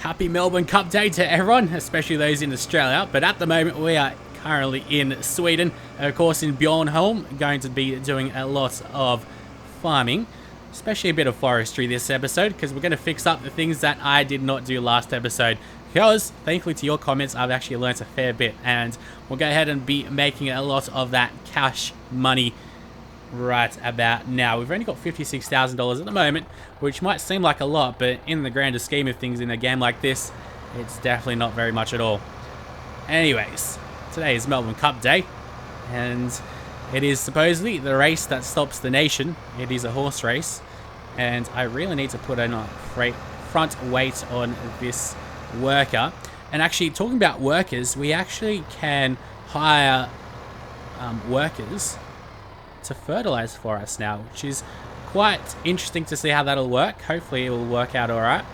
Happy Melbourne Cup Day to everyone, especially those in Australia. But at the moment, we are currently in Sweden. Of course, in Bjornholm, going to be doing a lot of farming, especially a bit of forestry this episode, because we're going to fix up the things that I did not do last episode. Because, thankfully to your comments, I've actually learnt a fair bit, and we'll go ahead and be making a lot of that cash money right about now. We've only got $56,000 at the moment, which might seem like a lot, but in the grander scheme of things in a game like this, it's definitely not very much at all. Anyways, today is Melbourne Cup Day, and it is supposedly the race that stops the nation. It is a horse race, and I really need to put a front weight on this worker. And actually, talking about workers, we actually can hire workers to fertilize for us now, which is quite interesting to see how that'll work. Hopefully it will work out alright.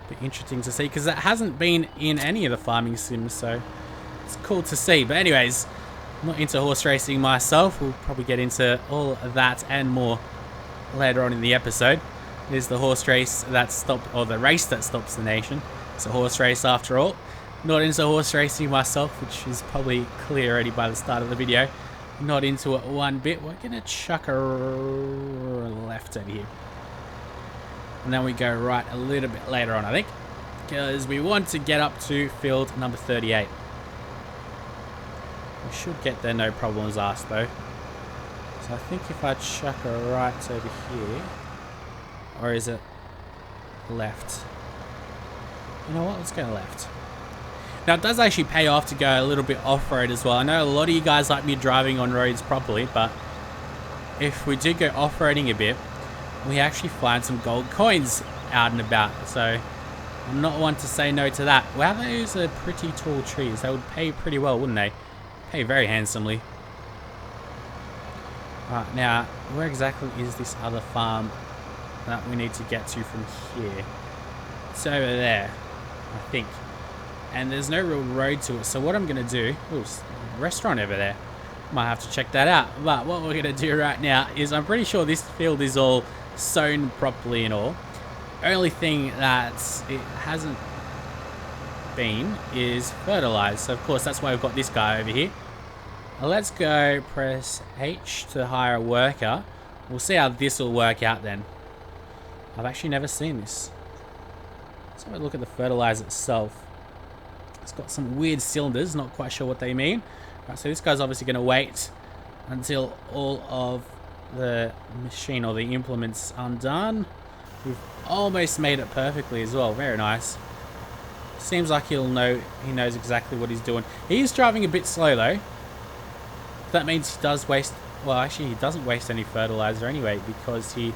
Be interesting to see, because that hasn't been in any of the farming sims, so it's cool to see. But anyways, I'm not into horse racing myself. We'll probably get into all of that and more later on in the episode. It is the horse race that stopped, or the race that stops the nation. It's a horse race after all. Not into horse racing myself, which is probably clear already by the start of the video. Not into it one bit. We're going to chuck a left over here. And then we go right a little bit later on, I think. Because we want to get up to field number 38. We should get there, no problems asked though. So I think if I chuck a right over here. Or is it left? You know what? Let's go left. Now, it does actually pay off to go a little bit off-road as well. I know a lot of you guys like me driving on roads properly, but if we do go off-roading a bit, we actually find some gold coins out and about. So I'm not one to say no to that. Wow, those are pretty tall trees. They would pay pretty well, wouldn't they? Pay very handsomely. Alright, now, where exactly is this other farm that we need to get to from here? It's over there, I think. And there's no real road to it, so what I'm going to do... Ooh, a restaurant over there. Might have to check that out. But what we're going to do right now is, I'm pretty sure this field is all sown properly and all. Only thing that it hasn't been is fertilized. So of course that's why we've got this guy over here. Now let's go press H to hire a worker. We'll see how this will work out then. I've actually never seen this. Let's have a look at the fertilizer itself. It's got some weird cylinders, not quite sure what they mean. Right, so this guy's obviously going to wait until all of the machine or the implements undone. We've almost made it perfectly as well. Very nice. Seems like he knows exactly what he's doing. He is driving a bit slow though. That means he does waste, well actually he doesn't waste any fertilizer anyway, because he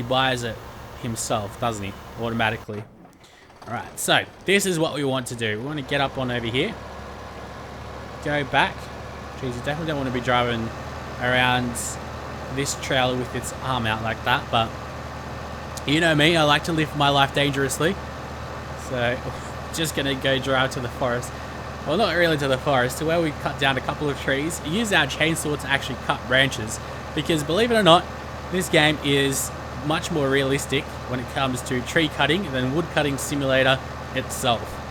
buys it himself, doesn't he? Automatically. Alright, so this is what we want to do. We want to get up on over here. Go back. Jeez, you definitely don't want to be driving around this trailer with its arm out like that, but you know me, I like to live my life dangerously. So, just going to go drive to the forest. Well, not really to the forest, to where we cut down a couple of trees. Use our chainsaw to actually cut branches. Because believe it or not, this game is much more realistic when it comes to tree cutting than wood cutting simulator itself.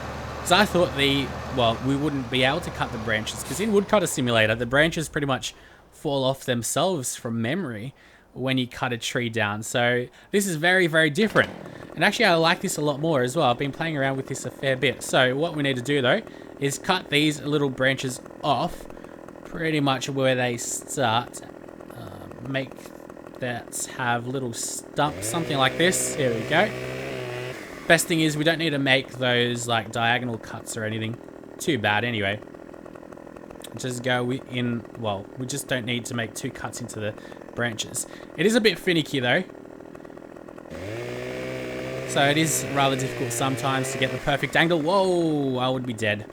So I thought we wouldn't be able to cut the branches, because in woodcutter simulator the branches pretty much fall off themselves from memory when you cut a tree down. So this is very, very different, and actually I like this a lot more as well. I've been playing around with this a fair bit. So what we need to do though is cut these little branches off pretty much where they start. Make that have little stumps, something like this. Here we go. Best thing is we don't need to make those like diagonal cuts or anything too bad anyway. Just go in, well, we just don't need to make two cuts into the branches. It is a bit finicky though, so it is rather difficult sometimes to get the perfect angle. Whoa, I would be dead.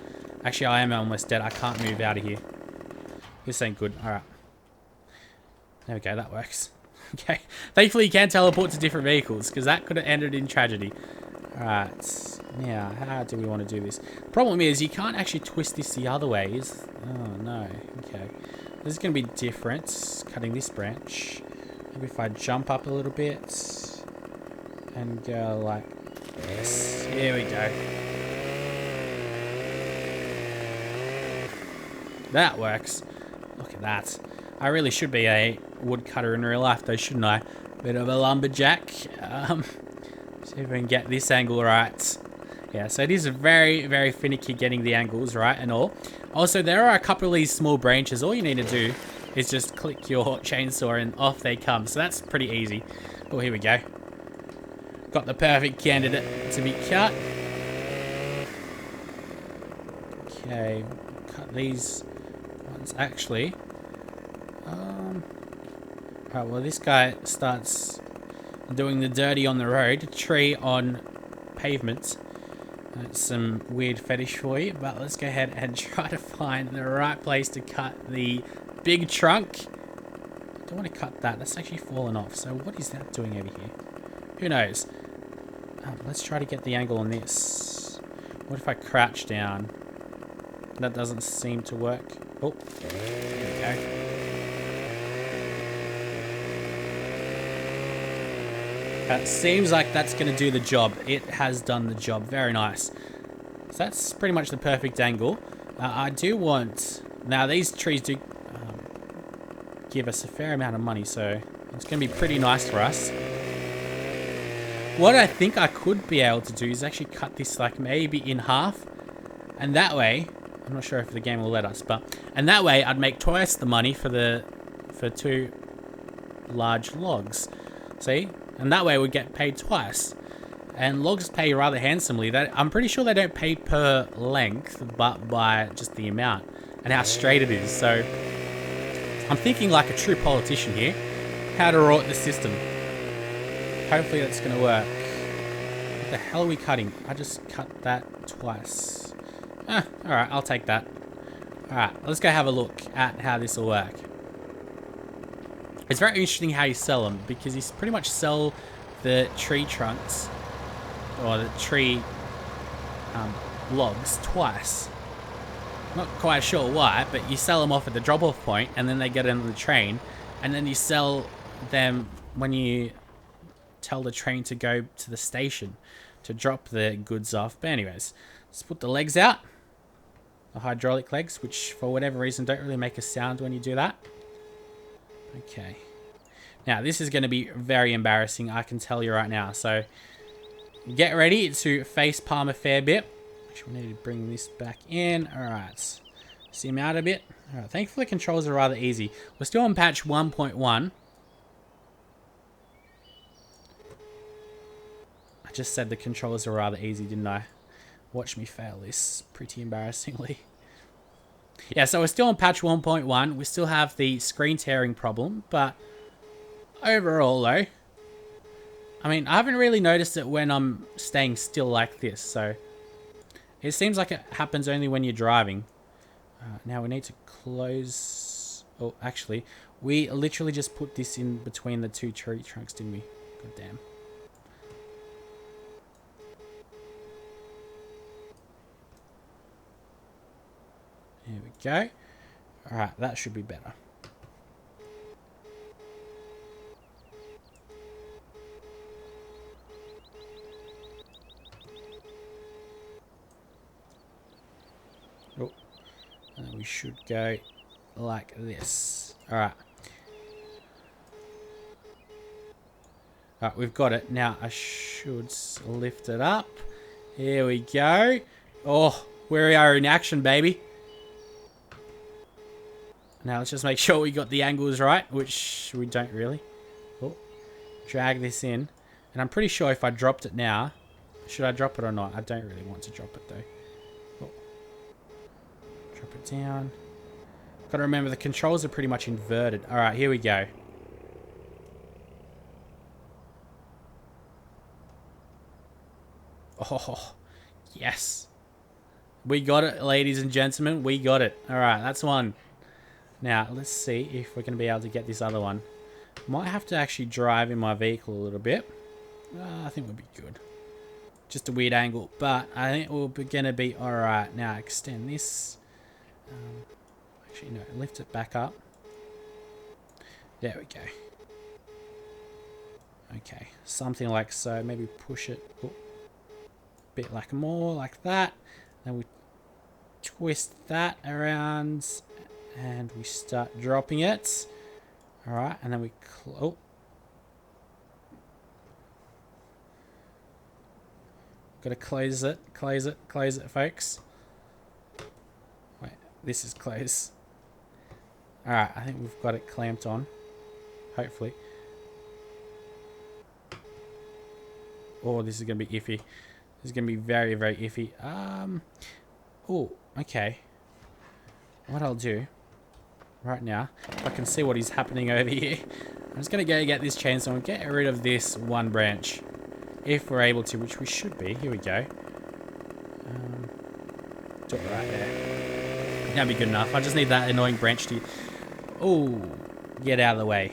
Actually, I am almost dead. I can't move out of here. This ain't good. Alright. There we go, that works. Okay, thankfully you can teleport to different vehicles, because that could have ended in tragedy. Alright, now, how do we want to do this? Problem is, you can't actually twist this the other way. Oh, no. Okay. This is going to be different, cutting this branch. Maybe if I jump up a little bit and go like Yes, here we go. That works. Look at that. I really should be a woodcutter in real life though, shouldn't I? Bit of a lumberjack. See if we can get this angle right. Yeah, so it is very, very finicky getting the angles right and all. Also, there are a couple of these small branches. All you need to do is just click your chainsaw and off they come. So that's pretty easy. Oh, here we go. Got the perfect candidate to be cut. Okay, cut these ones actually. Alright, well this guy starts doing the dirty on the road. Tree on pavement. That's some weird fetish for you, but let's go ahead and try to find the right place to cut the big trunk. I don't want to cut that. That's actually fallen off. So what is that doing over here? Who knows? Let's try to get the angle on this. What if I crouch down? That doesn't seem to work. Oh, there we go. That seems like that's going to do the job. It has done the job. Very nice. So that's pretty much the perfect angle. I do want... Now, these trees do give us a fair amount of money, so it's going to be pretty nice for us. What I think I could be able to do is actually cut this like maybe in half. And that way... I'm not sure if the game will let us, but... And that way, I'd make twice the money for two large logs. See? And that way we'd get paid twice. And logs pay rather handsomely. I'm pretty sure they don't pay per length, but by just the amount and how straight it is. So I'm thinking like a true politician here. How to rort the system. Hopefully that's going to work. What the hell are we cutting? I just cut that twice. Alright, I'll take that. Alright, let's go have a look at how this will work. It's very interesting how you sell them, because you pretty much sell the tree trunks, or the tree logs, twice. Not quite sure why, but you sell them off at the drop-off point, and then they get into the train, and then you sell them when you tell the train to go to the station to drop the goods off. But anyways, let's put the legs out. The hydraulic legs, which for whatever reason don't really make a sound when you do that. Okay. Now, this is going to be very embarrassing, I can tell you right now. So, get ready to face palm a fair bit. Actually, we need to bring this back in. Alright. Zoom out a bit. Alright, thankfully, controls are rather easy. We're still on patch 1.1. I just said the controls are rather easy, didn't I? Watch me fail this pretty embarrassingly. Yeah, so we're still on patch 1.1. We still have the screen tearing problem, but overall, though, I mean, I haven't really noticed it when I'm staying still like this, so it seems like it happens only when you're driving. Now we need to close... Oh, actually, we literally just put this in between the two tree trunks, didn't we? God damn. Here we go. Alright, that should be better. Oh, and we should go like this. Alright. Alright, we've got it. Now I should lift it up. Here we go. Oh, we are in action, baby. Now let's just make sure we got the angles right, which we don't really. Oh, drag this in. And I'm pretty sure if I dropped it now, should I drop it or not? I don't really want to drop it though. Oh. Drop it down. Gotta remember the controls are pretty much inverted. Alright, here we go. Oh, yes. We got it, ladies and gentlemen. We got it. Alright, that's one. Now, let's see if we're going to be able to get this other one. Might have to actually drive in my vehicle a little bit. I think we'll be good. Just a weird angle, but I think we're going to be alright. Now, extend this. Actually, no, lift it back up. There we go. Okay, something like so. Maybe push it. Oh, bit like more like that. Then we twist that around and we start dropping it. All right, and then we gotta close it, folks. Wait, this is close. All right, I think we've got it clamped on, hopefully. Oh, this is gonna be iffy. This is gonna be very, very iffy. Oh, okay. What I'll do right now, if I can see what is happening over here, I'm just gonna go get this chainsaw and get rid of this one branch, if we're able to, which we should be. Here we go. Do it right there. That'll be good enough. I just need that annoying branch to... Oh, get out of the way.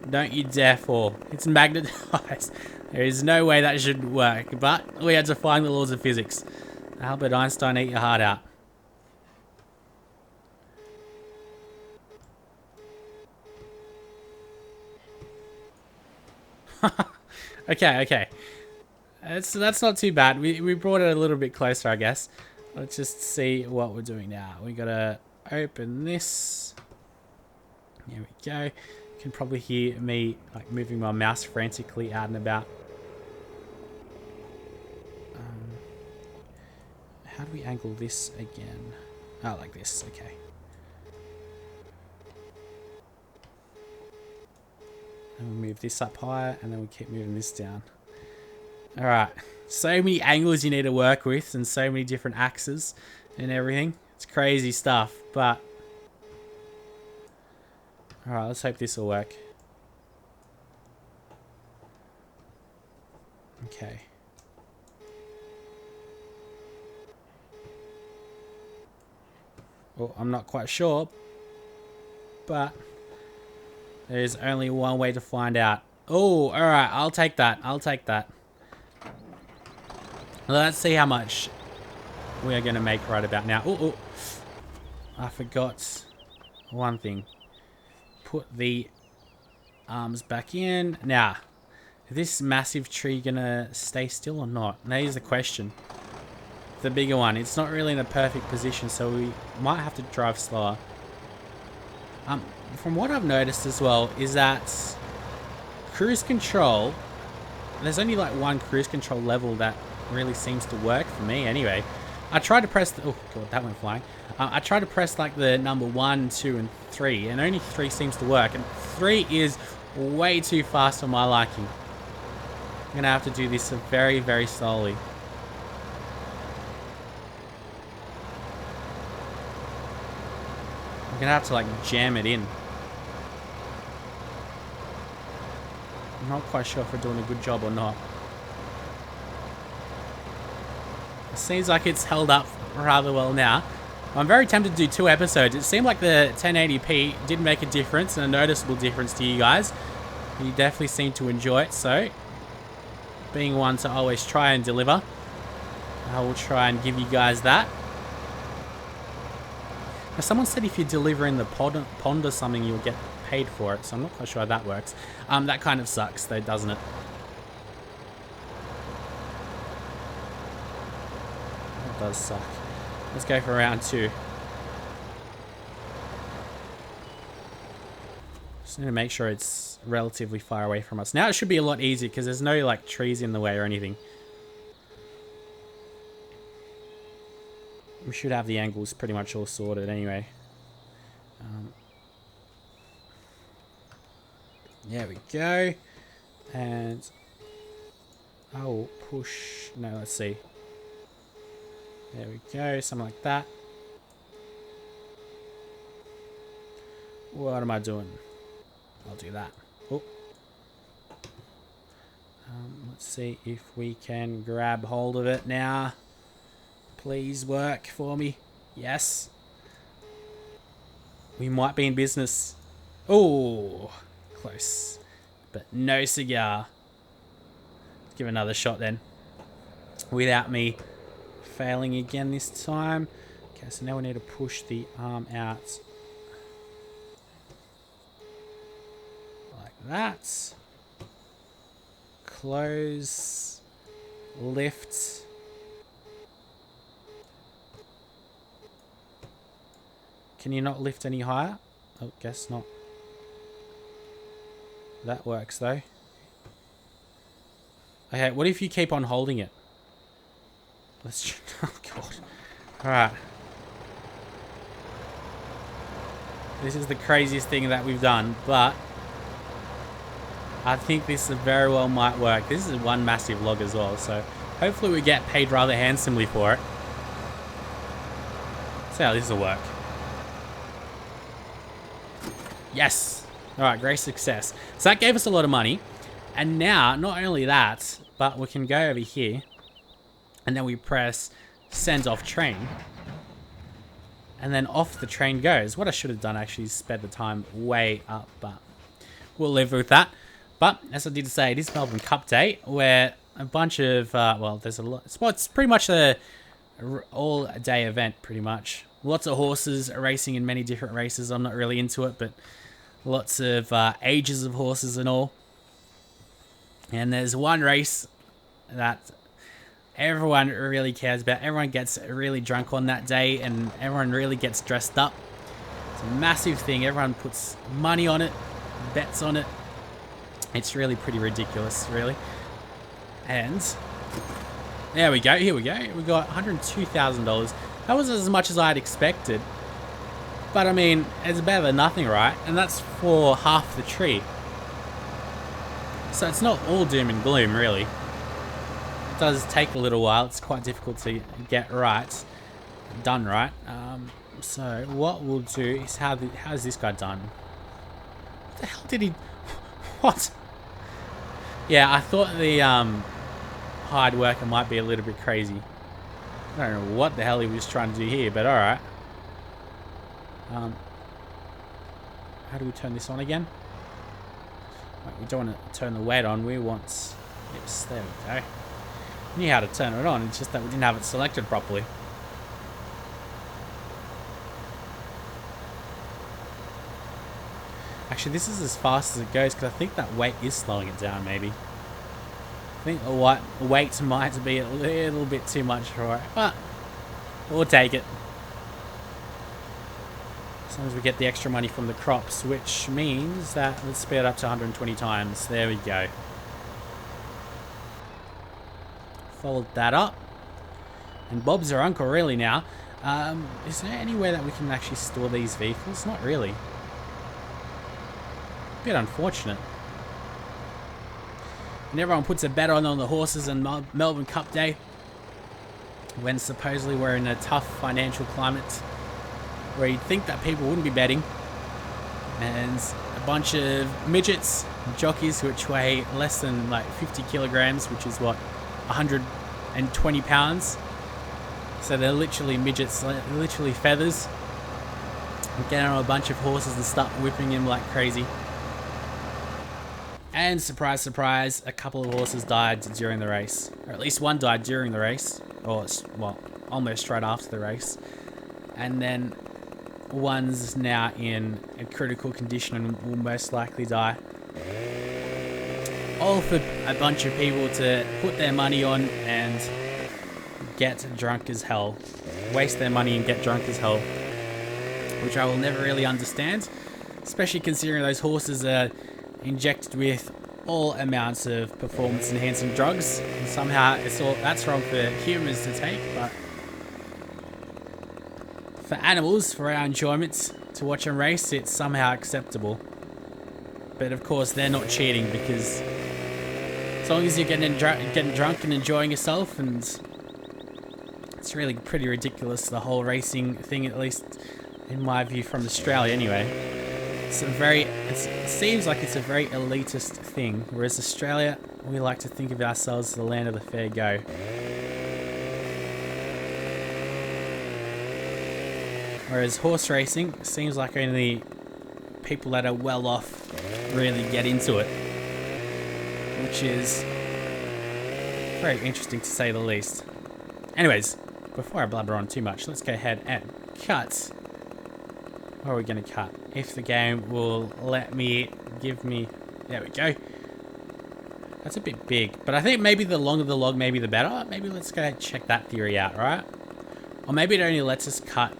Don't you dare fall. It's magnetized. There is no way that should work, but we had to find the laws of physics. Albert Einstein, eat your heart out. Okay. That's not too bad. We brought it a little bit closer, I guess. Let's just see what we're doing now. We gotta open this. Here we go. You can probably hear me like moving my mouse frantically out and about. How do we angle this again? Oh, like this. Okay. And we move this up higher, and then we keep moving this down. Alright. So many angles you need to work with, and so many different axes and everything. It's crazy stuff, but... Alright, let's hope this will work. Okay. Well, I'm not quite sure, but... There's only one way to find out. Oh, alright, I'll take that. Let's see how much we are going to make right about now. Oh, I forgot one thing. Put the arms back in. Now, is this massive tree going to stay still or not? That is the question. The bigger one. It's not really in a perfect position, so we might have to drive slower. From what I've noticed as well is that cruise control, there's only like one cruise control level that really seems to work for me anyway. I tried to press the, oh god, that went flying. I tried to press like the number 1, 2 and 3, and only 3 seems to work, and 3 is way too fast for my liking. I'm gonna have to do this very, very slowly. I'm gonna have to like jam it in. I'm not quite sure if we're doing a good job or not. It seems like it's held up rather well now. I'm very tempted to do 2 episodes. It seemed like the 1080p did make a difference, and a noticeable difference to you guys. You definitely seem to enjoy it, so being one to always try and deliver, I will try and give you guys that. Now, someone said if you deliver in the pond or something, you'll get paid for it, so I'm not quite sure how that works. That kind of sucks though, doesn't it? That does suck. Let's go for round 2. Just need to make sure it's relatively far away from us. Now it should be a lot easier because there's no like trees in the way or anything. We should have the angles pretty much all sorted anyway. There we go. And I will push. No, let's see. There we go. Something like that. What am I doing? I'll do that. Oh. Let's see if we can grab hold of it now. Please work for me. Yes. We might be in business. Oh, close. But no cigar. Let's give it another shot then. Without me failing again this time. Okay, so now we need to push the arm out. Like that. Close. Lift. Can you not lift any higher? Oh, guess not. That works though. Okay, what if you keep on holding it? Let's... Oh, God. Alright. This is the craziest thing that we've done, but I think this very well might work. This is one massive log as well, so hopefully we get paid rather handsomely for it. See how this will work. Yes! Alright, great success. So that gave us a lot of money. And now, not only that, but we can go over here. And then we press send off train. And then off the train goes. What I should have done actually is sped the time way up, but we'll live with that. But, as I did say, it is Melbourne Cup Day, where a bunch of, well, there's a lot, it's pretty much a all-day event, pretty much. Lots of horses racing in many different races. I'm not really into it, but lots of ages of horses and all. And there's one race that everyone really cares about. Everyone gets really drunk on that day, and everyone really gets dressed up. It's a massive thing. Everyone puts money on it, bets on it. It's really pretty ridiculous, really. And there we go. Here we go. We got $102,000. That was as much as I had expected. But I mean, it's better than nothing, right? And that's for half the tree. So it's not all doom and gloom, really. It does take a little while. It's quite difficult to get right, done right. So what we'll do is how's this guy done? What the hell did he? What? Yeah, I thought the hard worker might be a little bit crazy. I don't know what the hell he was trying to do here, but all right. How do we turn this on again? Wait, we don't want to turn the weight on. We want... Yes, there we go. We knew how to turn it on. It's just that we didn't have it selected properly. Actually, this is as fast as it goes because I think that weight is slowing it down, maybe. I think the weight might be a little bit too much for it, but we'll take it. As long as we get the extra money from the crops, which means that let's speed it up to 120 times. There we go. Followed that up. And Bob's our uncle, really, now. Is there anywhere that we can actually store these vehicles? Not really. Bit unfortunate. And everyone puts a bet on the horses in Melbourne Cup Day, when supposedly we're in a tough financial climate where you'd think that people wouldn't be betting. And a bunch of midgets, jockeys, which weigh less than like 50 kilograms, which is what, 120 pounds. So they're literally midgets, literally feathers. Get on a bunch of horses and start whipping them like crazy. And surprise, surprise, a couple of horses died during the race. Or at least one died during the race. Or, well, almost right after the race. And then one's now in a critical condition and will most likely die. All for a bunch of people to put their money on and get drunk as hell. Waste their money and get drunk as hell. Which I will never really understand. Especially considering those horses are injected with all amounts of performance enhancing drugs, and somehow that's wrong for humans to take, but for animals, for our enjoyment to watch them race, it's somehow acceptable. But of course they're not cheating, because as long as you're getting drunk and enjoying yourself, and it's really pretty ridiculous, the whole racing thing, at least in my view from Australia anyway. It seems like it's a very elitist thing, whereas Australia, we like to think of ourselves as the land of the fair go. Whereas horse racing seems like only people that are well off really get into it, which is very interesting to say the least. Anyways, before I blabber on too much, let's go ahead and cut. Where are we going to cut? If the game will let me, give me... There we go. That's a bit big. But I think maybe the longer the log, maybe the better. Maybe let's go ahead and check that theory out, right? Or maybe it only lets us cut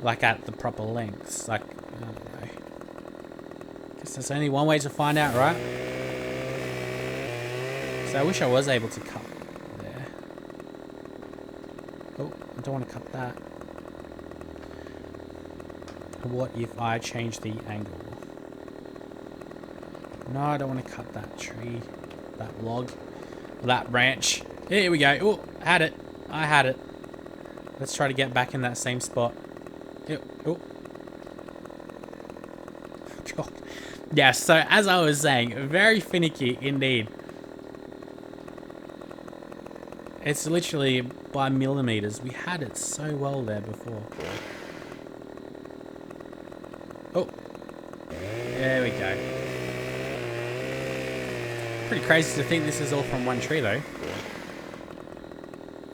like at the proper lengths. Like, I don't know. Guess there's only one way to find out, right? So I wish I was able to cut there. Oh, I don't want to cut that. What if I change the angle? No, I don't want to cut that tree, that log, that branch. Here we go. Oh, had it. I had it. Let's try to get back in that same spot. Oh. God. Yeah, so as I was saying, very finicky indeed. It's literally by millimeters. We had it so well there before. Oh. There we go. Pretty crazy to think this is all from one tree though.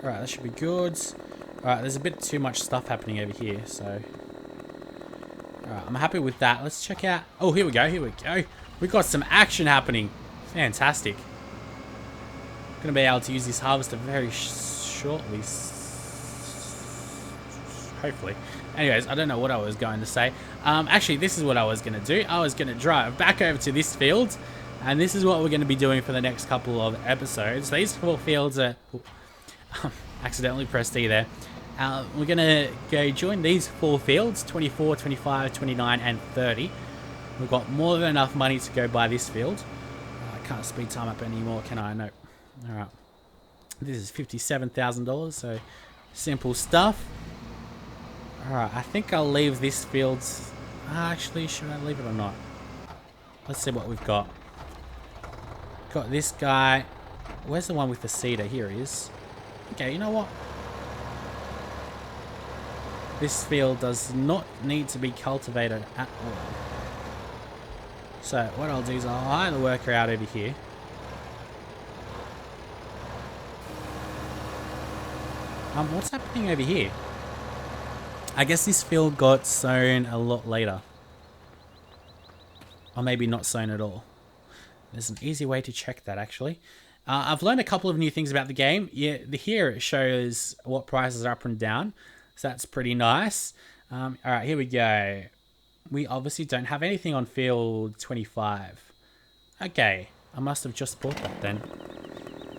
Alright, that should be good. Alright, there's a bit too much stuff happening over here, so... Alright, I'm happy with that. Let's check out... Oh, here we go, here we go. We've got some action happening. Fantastic. Gonna be able to use this harvester very shortly. Hopefully. Anyways, I don't know what I was going to say. Actually, this is what I was going to do. I was going to drive back over to this field, and this is what we're going to be doing for the next couple of episodes. These 4 fields are... accidentally pressed E there. We're going to go join these 4 fields, 24, 25, 29, and 30. We've got more than enough money to go buy this field. I can't speed time up anymore, can I? No. Alright. This is $57,000, so simple stuff. Alright, I think I'll leave this field... Actually, should I leave it or not? Let's see what we've got. Got this guy. Where's the one with the cedar? Here he is. Okay, you know what? This field does not need to be cultivated at all. So, what I'll do is I'll hire the worker out over here. What's happening over here? I guess this field got sown a lot later. Or maybe not sown at all. There's an easy way to check that, actually. I've learned a couple of new things about the game. Yeah, here it shows what prices are up and down. So that's pretty nice. Alright, here we go. We obviously don't have anything on field 25. Okay, I must have just bought that then.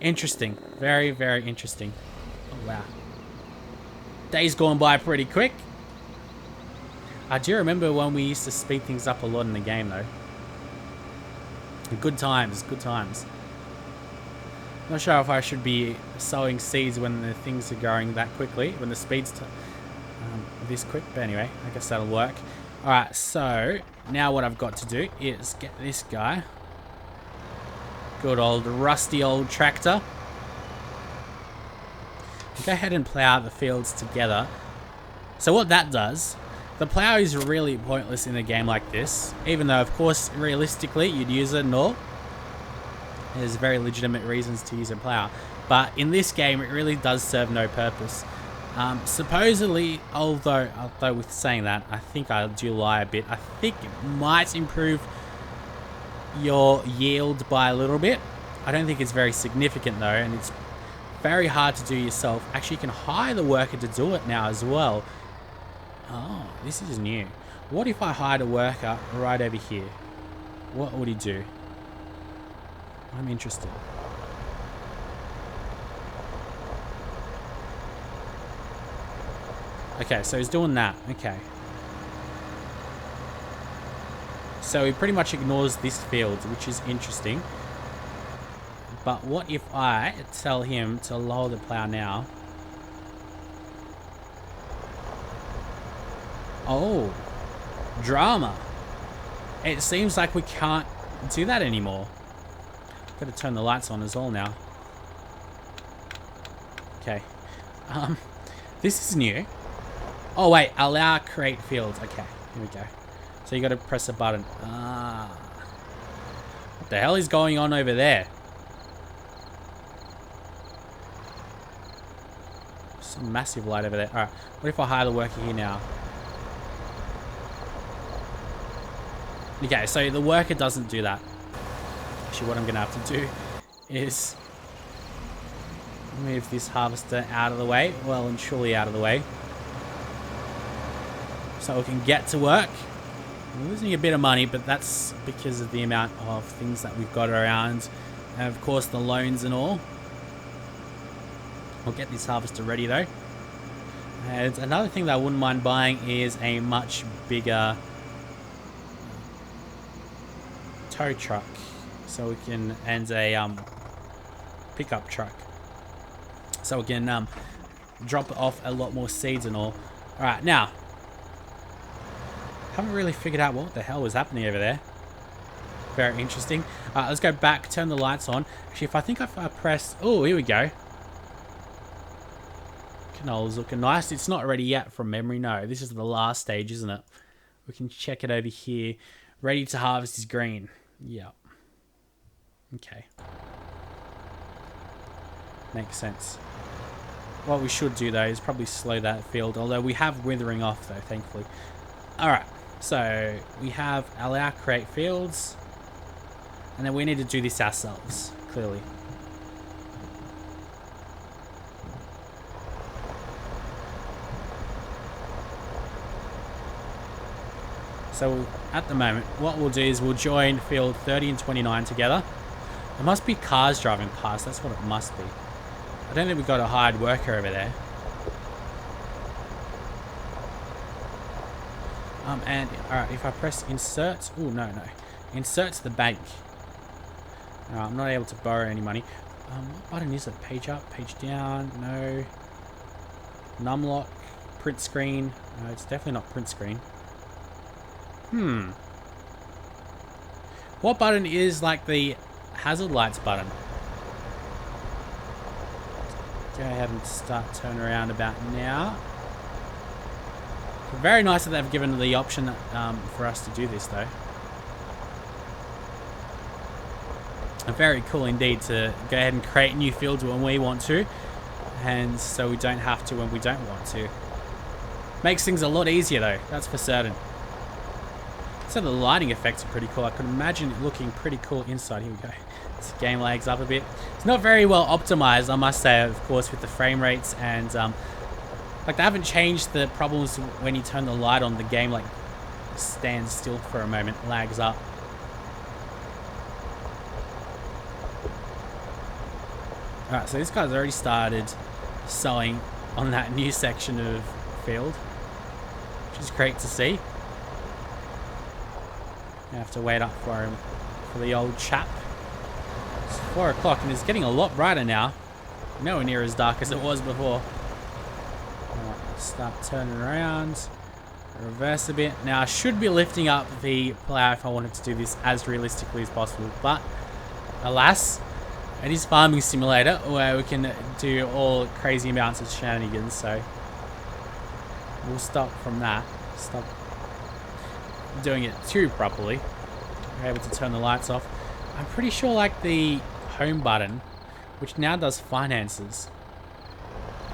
Interesting. Very, very interesting. Oh, wow. Days gone by pretty quick. I do remember when we used to speed things up a lot in the game, though. Good times, good times. Not sure if I should be sowing seeds when the things are going that quickly, when the speed's this quick, but anyway, I guess that'll work. Alright, so now what I've got to do is get this guy. Good old rusty old tractor. Go ahead and plow the fields together. So what that does, the plow is really pointless in a game like this, even though of course realistically you'd use it and all. There's very legitimate reasons to use a plow, but in this game it really does serve no purpose. Supposedly, although with saying that, I think I do lie a bit. I think it might improve your yield by a little bit. I don't think it's very significant though, and it's very hard to do yourself. Actually, you can hire the worker to do it now as well. Oh, this is new. What if I hired a worker right over here? What would he do? I'm interested. Okay, so he's doing that. Okay. So he pretty much ignores this field, which is interesting. But what if I tell him to lower the plow now? Oh, drama. It seems like we can't do that anymore. Got to turn the lights on as well now. Okay. This is new. Oh wait, allow create fields. Okay, here we go. So you got to press a button. What the hell is going on over there? Some massive light over there. Alright, what if I hire the worker here now? Okay, so the worker doesn't do that. Actually, what I'm going to have to do is move this harvester out of the way. Well, and surely out of the way. so we can get to work. We're losing a bit of money, but that's because of the amount of things that we've got around. And of course the loans and all. We'll get this harvester ready though. And another thing that I wouldn't mind buying is a much bigger tow truck. So we can, and a pickup truck. So we can drop off a lot more seeds and all. Alright, now. Haven't really figured out what the hell was happening over there. Very interesting. Let's go back, turn the lights on. Actually, if I press... Oh, here we go. Canola's looking nice. It's not ready yet from memory. No, this is the last stage, isn't it? We can check it over here. Ready to harvest is green. Yep. Okay. Makes sense. What we should do, though, is probably slow that field. Although we have withering off, though, thankfully. Alright. So, we have allow create fields. And then we need to do this ourselves, clearly. So, at the moment, what we'll do is we'll join field 30 and 29 together. There must be cars driving past, that's what it must be. I don't think we've got a hired worker over there. And, alright, if I press insert... Oh, no. Insert to the bank. I'm not able to borrow any money. What button is it? Page up, page down? No. Numlock, print screen. No, it's definitely not print screen. What button is like the hazard lights button? Go ahead and start turning around about now. Very nice that they've given the option for us to do this though. Very cool indeed to go ahead and create new fields when we want to, and so we don't have to when we don't want to. Makes things a lot easier though, that's for certain. So the lighting effects are pretty cool. I could imagine it looking pretty cool inside. Here we go. This game lags up a bit. It's not very well optimized, I must say, of course, with the frame rates, and like they haven't changed the problems when you turn the light on. The game like stands still for a moment, lags up. Alright, so this guy's already started sowing on that new section of field, which is great to see. I have to wait up for him, for the old chap. It's 4 o'clock and it's getting a lot brighter now. Nowhere near as dark as it was before. Alright, start turning around. Reverse a bit. Now I should be lifting up the plow if I wanted to do this as realistically as possible, but alas, it is Farming Simulator where we can do all crazy amounts of shenanigans, so we'll stop from that. Stop doing it too properly. We're able to turn the lights off. I'm pretty sure like the home button, which now does finances,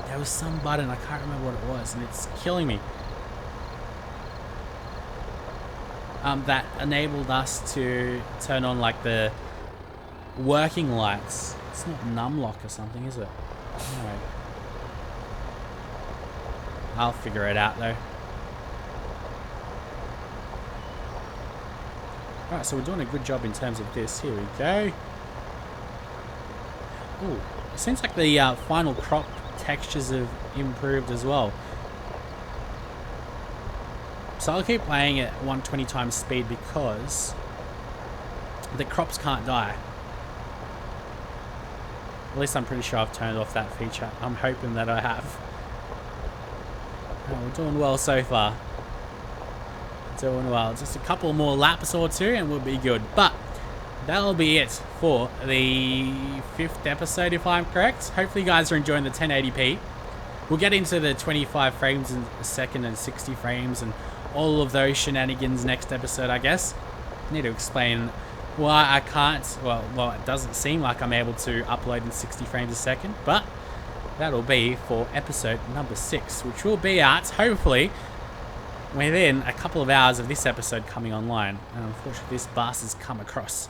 there was some button, I can't remember what it was, and it's killing me. That enabled us to turn on like the working lights. It's not numlock or something, is it? No. I'll figure it out though. Alright, so we're doing a good job in terms of this. Here we go. Ooh, it seems like the final crop textures have improved as well. So I'll keep playing at 120 times speed because the crops can't die. At least I'm pretty sure I've turned off that feature. I'm hoping that I have. Oh, we're doing well so far. Doing well. Just a couple more laps or two and we'll be good. But that'll be it for the 5th episode, if I'm correct. Hopefully you guys are enjoying the 1080p. We'll get into the 25 frames a second and 60 frames and all of those shenanigans next episode, I guess. I need to explain why I can't. Well, it doesn't seem like I'm able to upload in 60 frames a second, but that'll be for episode number 6, which will be out, hopefully, within a couple of hours of this episode coming online. And unfortunately, this bus has come across.